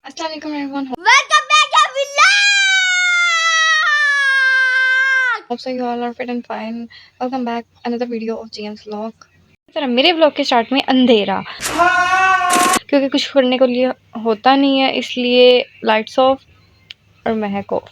Assalamualaikum everyone. Welcome back everyone. Hope so you all are fit and fine. Welcome back another video of GM's vlog. तरह मेरे vlog के start में अंधेरा क्योंकि कुछ करने को लिए होता नहीं है, इसलिए लाइट्स ऑफ और महक ऑफ।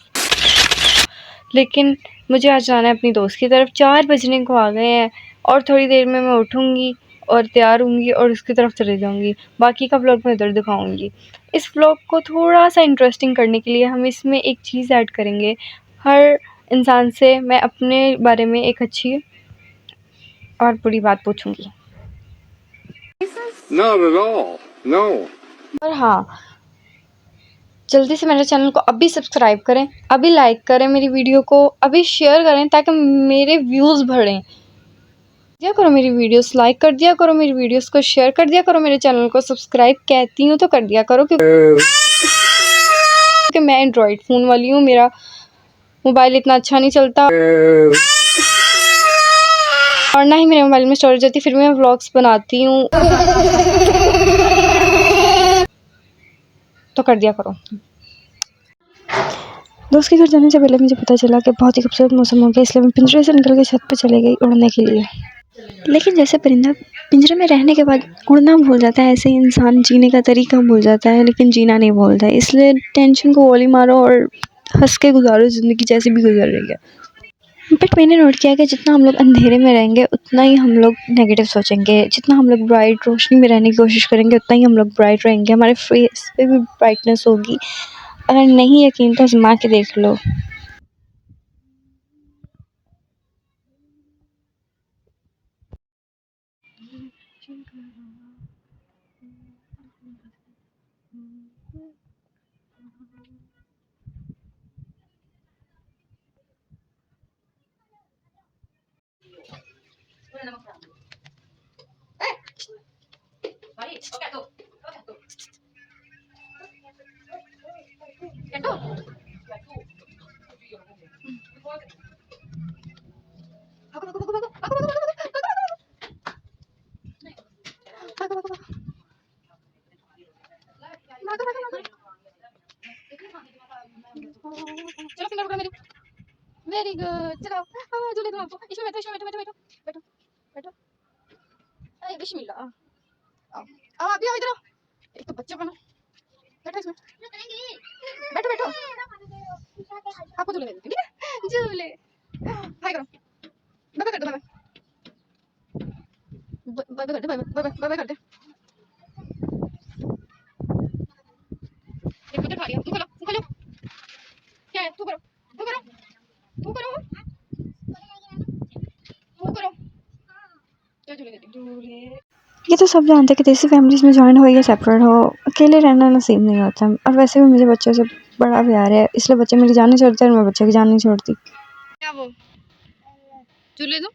लेकिन मुझे आज जाना है अपनी दोस्त की तरफ। 4 बजने को आ गए हैं और थोड़ी देर में मैं उठूँगी और तैयार होंगी और उसकी तरफ चले जाऊँगी। बाकी का व्लॉग मैं उधर दिखाऊँगी। इस व्लॉग को थोड़ा सा इंटरेस्टिंग करने के लिए हम इसमें एक चीज़ ऐड करेंगे। हर इंसान से मैं अपने बारे में एक अच्छी और बुरी बात पूछूँगी। Not at all. No. और हाँ, जल्दी से मेरे चैनल को अभी सब्सक्राइब करें, अभी लाइक करें मेरी वीडियो को, अभी शेयर करें ताकि मेरे व्यूज़ बढ़ें। दिया करो मेरी वीडियोस, लाइक कर दिया करो मेरी वीडियोस को, शेयर कर दिया करो मेरे चैनल को, सब्सक्राइब कहती हूँ तो कर दिया करो क्योंकि मैं एंड्रॉयड फ़ोन वाली हूँ, मेरा मोबाइल इतना अच्छा नहीं चलता और ना ही मेरे मोबाइल में स्टोरेज होती, फिर मैं व्लॉग्स बनाती हूँ तो कर दिया करो। दोस्त के घर जाने से पहले मुझे पता चला कि बहुत ही खूबसूरत मौसम हो गया, इसलिए मैं पिंजरे से निकल के छत पे चले गई उड़ने के लिए। लेकिन जैसे परिंदा पिंजरे में रहने के बाद उड़ना भूल जाता है, ऐसे ही इंसान जीने का तरीका भूल जाता है लेकिन जीना नहीं भूलता है। इसलिए टेंशन को गोली मारो और हंस के गुजारो ज़िंदगी जैसी भी गुजर रही है। बट मैंने नोट किया कि जितना हम लोग अंधेरे में रहेंगे उतना ही हम लोग नेगेटिव सोचेंगे, जितना हम लोग ब्राइट रोशनी में रहने की कोशिश करेंगे उतना ही हम लोग ब्राइट रहेंगे, हमारे फेस पे भी ब्राइटनेस होगी। अगर नहीं यकीन तो आजमा के देख लो। चलो फिंगर पकड़ो मेरी। Very good. चलो हाँ झूले दूँ आपको। इसमें बैठो, इसमें बैठो, बैठो, बैठो, बैठो, बैठो। अरे बिस्मिल्लाह। आओ, आओ आप भी आओ इधर आओ। एक तो बच्चा बनो। बैठो इसमें। बैठो, बैठो। आपको झूले दे देती हूँ, ठीक है? झूले। हाय करो। बाय बाय कर दो, बाय बाय। बाय बाय कर दे, bye bye, bye bye, bye bye कर दे। एक उधर खा लिया। तू खोलो, तू खोलो। क्या है? तू करो, तू करो, तू करो, तू करो। चल झूले देती हूँ, झूले। ये तो सब जानते हैं कि देसी फैमिलीज़ में जॉइन हो या सेपरेट हो, अकेले रहना नसीब नहीं होता। और वैसे भी मुझे बच्चों से बड़ा प्यार है, इसलिए बच्चे मेरी जान नहीं छोड़ते और मैं बच्चे की जान नहीं छोड़ती। क्या वो झूले दूँ?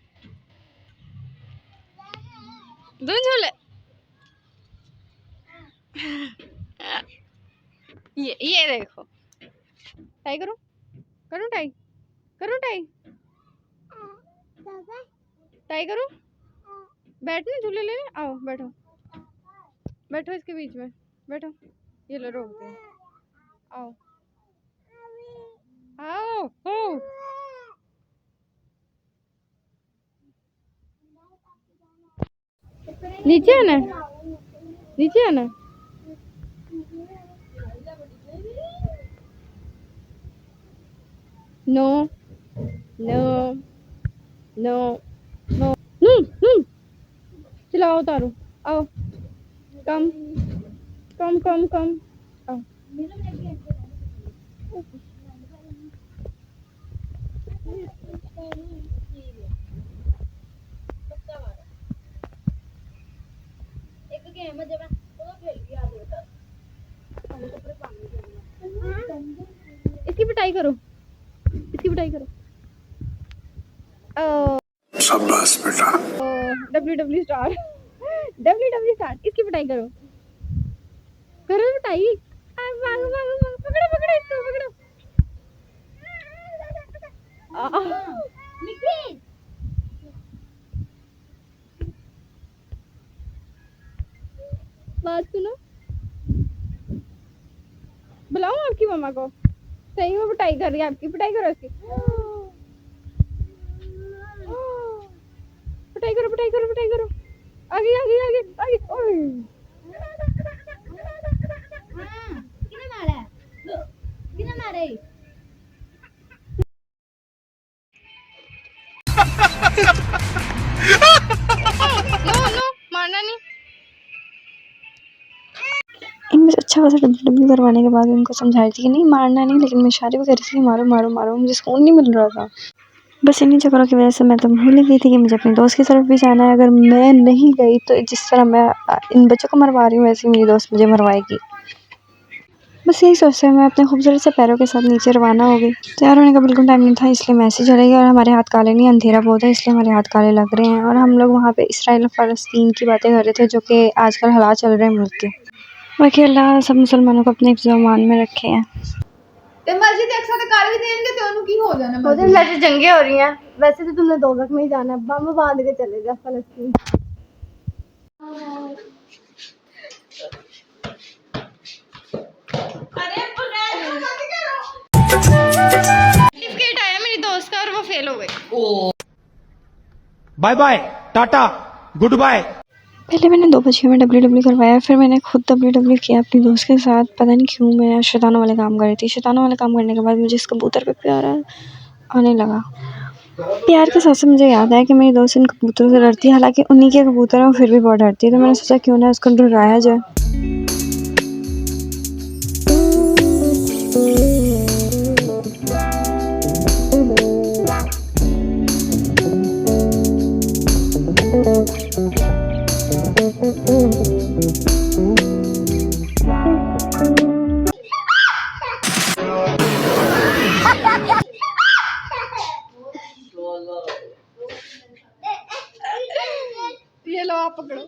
दूँ झूले? ये देखो, टाई करो, करूँ टाई, करूँ टाई, टाई करूँ। बैठने झूले ले, आओ बैठो, बैठो इसके बीच में, बैठो। ये लो रोक दे, आओ आओ हो। नीचे आना, नीचे आना। No no no no. चलाओ उतारो, आओ कम कम कम कम, आओ। इसकी पिटाई करो, इसकी पिटाई करो। शाबाश बेटा। W star, W star. इसकी पिटाई करो, करो पिटाई। भागो भागो भागो, पकड़ो पकड़ो इसको, पकड़ो। बात सुनो, आपकी मम्मा को, सही में पिटाई कर रही है आपकी, पिटाई करो इसकी, पिटाई करो पिटाई करो पिटाई करो, आगे आगे आगे आगे। ओए किने मारे किने मारे नो नो मारना नहीं। इनमें से अच्छा खासा डब्ल्यू करवाने के बाद उनको समझा रही थी कि नहीं मारना नहीं, लेकिन मैं इशारे भी कर रही थी कि मारो मारो मारो, मुझे सुकून नहीं मिल रहा था। बस इन्हीं चक्करों की वजह से मैं तो भूल ही गई थी कि मुझे अपने दोस्त की तरफ भी जाना है। अगर मैं नहीं गई तो जिस तरह मैं इन बच्चों को मरवा रही हूँ वैसे ही मेरी दोस्त मुझे मरवाएगी। बस यही सोचते हुए मैं अपने खूबसूरत से पैरों के साथ नीचे रवाना हो गई। तैयार होने का बिल्कुल टाइम नहीं था, इसलिए मैं ऐसे चले गई और हमारे हाथ काले नहीं, अंधेरा बहुत है इसलिए हमारे हाथ काले लग रहे हैं। और हम लोग वहाँ पे इसराइल और फ़लस्तीन की बातें कर रहे थे, जो कि आजकल हालात चल रहे हैं मुल्क के। बाकी अल्लाह सब मुसलमानों को अपने हिफ्ज़ व अमान में रखे हैं। ते मस्जिद एक साथ कर भी देंगे तो उन्हें की हो जाना हो जाए, वैसे जंगे हो रही हैं, वैसे तो तुमने दोज़ख में ही जाना है, बम बांध के चले जा फलस्तीन। सर्टिफिकेट आया मेरी दोस्त का और वो फेल हो गई। Bye bye tata good bye. पहले मैंने 2 बच्चियों में डब्ल्यू करवाया, फिर मैंने खुद डब्ल्यू किया अपनी दोस्त के साथ। पता नहीं क्यों मैं शैतानों वाले काम कर रही थी। शैतानों वाले काम करने के बाद मुझे इस कबूतर पे प्यार आने लगा। प्यार के साथ मुझे याद आया कि मेरी दोस्त इन कबूतरों से डरती है, हालांकि उन्हीं के कबूतर हैं, फिर भी बहुत डरती है। तो मैंने सोचा क्यों ना उसको डराया जाए। ये लो आप पकड़ो।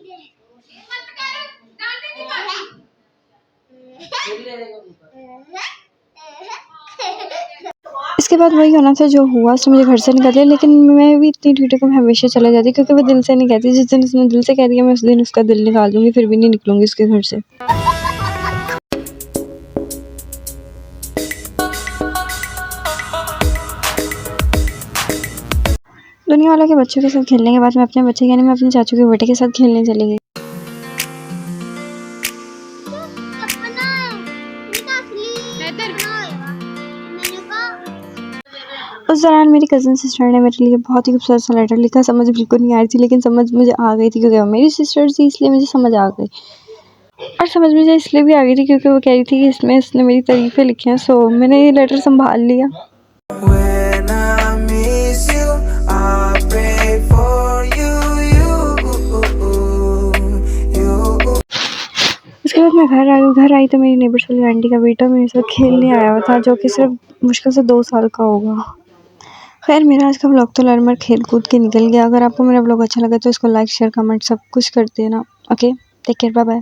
इसके बाद वही होना था जो हुआ, उसने मुझे घर से निकाल दिया। लेकिन मैं भी इतनी ड्यूटी को हमेशा चले जाती, क्योंकि वो दिल से नहीं कहती। जिस दिन उसने दिल से कह दिया मैं उस दिन उसका दिल निकाल दूंगी, फिर भी नहीं निकलूंगी उसके घर से। दुनिया वालों के बच्चों के साथ खेलने के बाद मैं अपने बच्चे यानी मैं अपने चाचू के बेटे के साथ खेलने चली गई। उस दौरान मेरी कज़न सिस्टर ने मेरे लिए बहुत ही खूबसूरत सा लेटर लिखा। समझ बिल्कुल नहीं आ रही थी, लेकिन समझ मुझे आ गई थी क्योंकि वो मेरी सिस्टर थी, इसलिए मुझे समझ आ गई। और समझ मुझे इसलिए भी आ गई थी क्योंकि वो कह रही थी कि इसमें इसने मेरी तारीफ़ें लिखी हैं। सो मैंने ये लेटर संभाल लिया। When I miss you, I pray for you. उसके बाद मैं घर आई। घर आई तो मेरी नेबर्स वाली आंटी का बेटा मेरे साथ खेलने आया हुआ था, जो कि सिर्फ मुश्किल से 2 साल का होगा। खैर मेरा आज का व्लॉग तो लड़मड़ खेल कूद के निकल गया। अगर आपको मेरा व्लॉग अच्छा लगा तो इसको लाइक शेयर कमेंट सब कुछ कर देना। Okay, take care, bye bye.